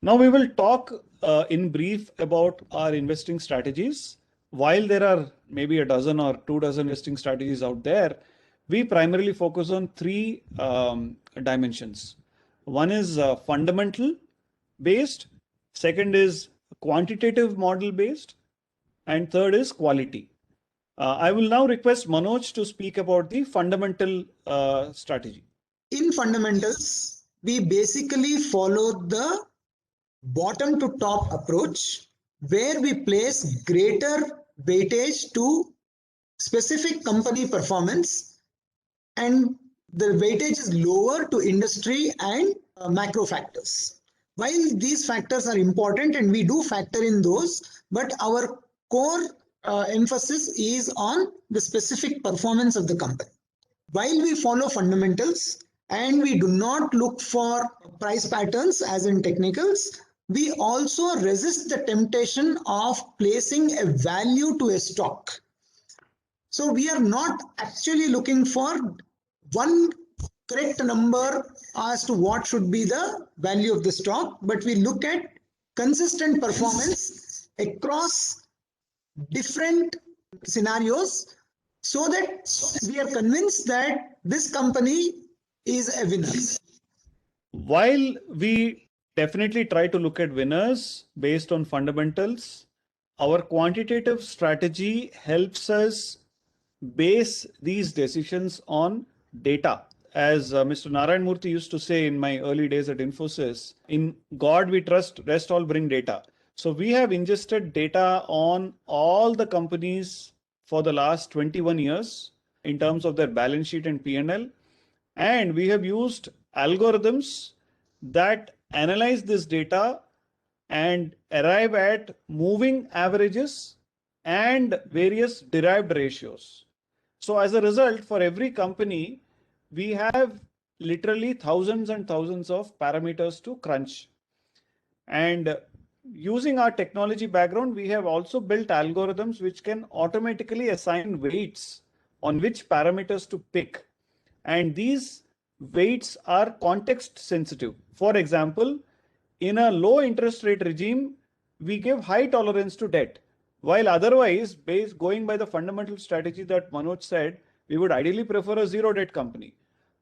Now we will talk in brief about our investing strategies. While there are maybe a dozen or 2 dozen investing strategies out there, we primarily focus on three dimensions. One is fundamental based, second is quantitative model based, and third is quality. I will now request Manoj to speak about the fundamental strategy. In fundamentals, we basically follow the bottom to top approach where we place greater weightage to specific company performance and the weightage is lower to industry and macro factors. While these factors are important and we do factor in those, but our core emphasis is on the specific performance of the company. While we follow fundamentals and we do not look for price patterns as in technicals, we also resist the temptation of placing a value to a stock. So we are not actually looking for one correct number as to what should be the value of the stock, but we look at consistent performance across different scenarios so that we are convinced that this company is a winner. While we definitely try to look at winners based on fundamentals, our quantitative strategy helps us base these decisions on data. As Mr. Narayan Murthy used to say in my early days at Infosys, in God we trust, rest all bring data. So we have ingested data on all the companies for the last 21 years in terms of their balance sheet and P&L. And we have used algorithms that analyze this data and arrive at moving averages and various derived ratios. So as a result, for every company, we have literally thousands and thousands of parameters to crunch. And using our technology background, we have also built algorithms which can automatically assign weights on which parameters to pick. And these weights are context sensitive. For example, in a low interest rate regime, we give high tolerance to debt. While otherwise, going by the fundamental strategy that Manoj said, we would ideally prefer a zero debt company.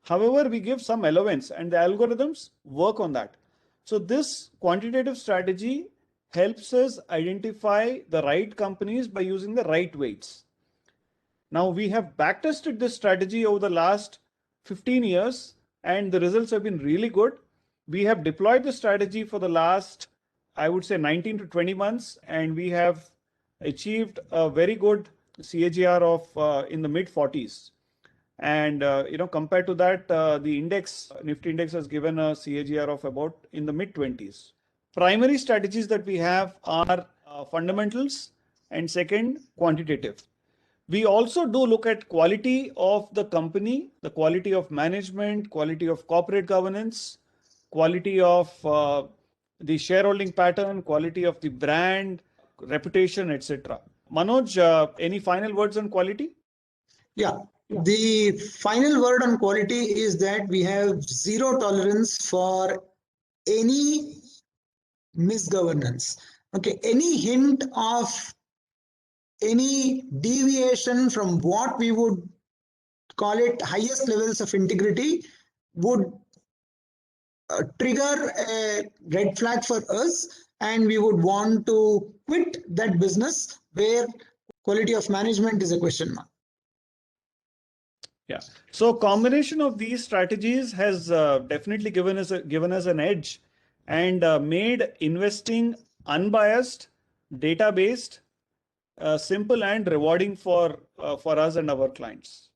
However, we give some allowance and the algorithms work on that. So this quantitative strategy helps us identify the right companies by using the right weights. Now we have backtested this strategy over the last 15 years and the results have been really good. We have deployed the strategy for the last, I would say 19 to 20 months, and we have achieved a very good CAGR of in the mid 40s. And compared to that, the index, Nifty index has given a CAGR of about in the mid 20s. Primary strategies that we have are fundamentals and second, quantitative. We also do look at quality of the company, the quality of management, quality of corporate governance, quality of the shareholding pattern, quality of the brand, reputation, etc. Manoj, any final words on quality? Yeah. The final word on quality is that we have zero tolerance for any misgovernance. Okay, any hint of any deviation from what we would call it highest levels of integrity would trigger a red flag for us, and we would want to quit that business where quality of management is a question mark. Yeah. So combination of these strategies has definitely given us an edge and made investing unbiased, data-based, simple and rewarding for us and our clients.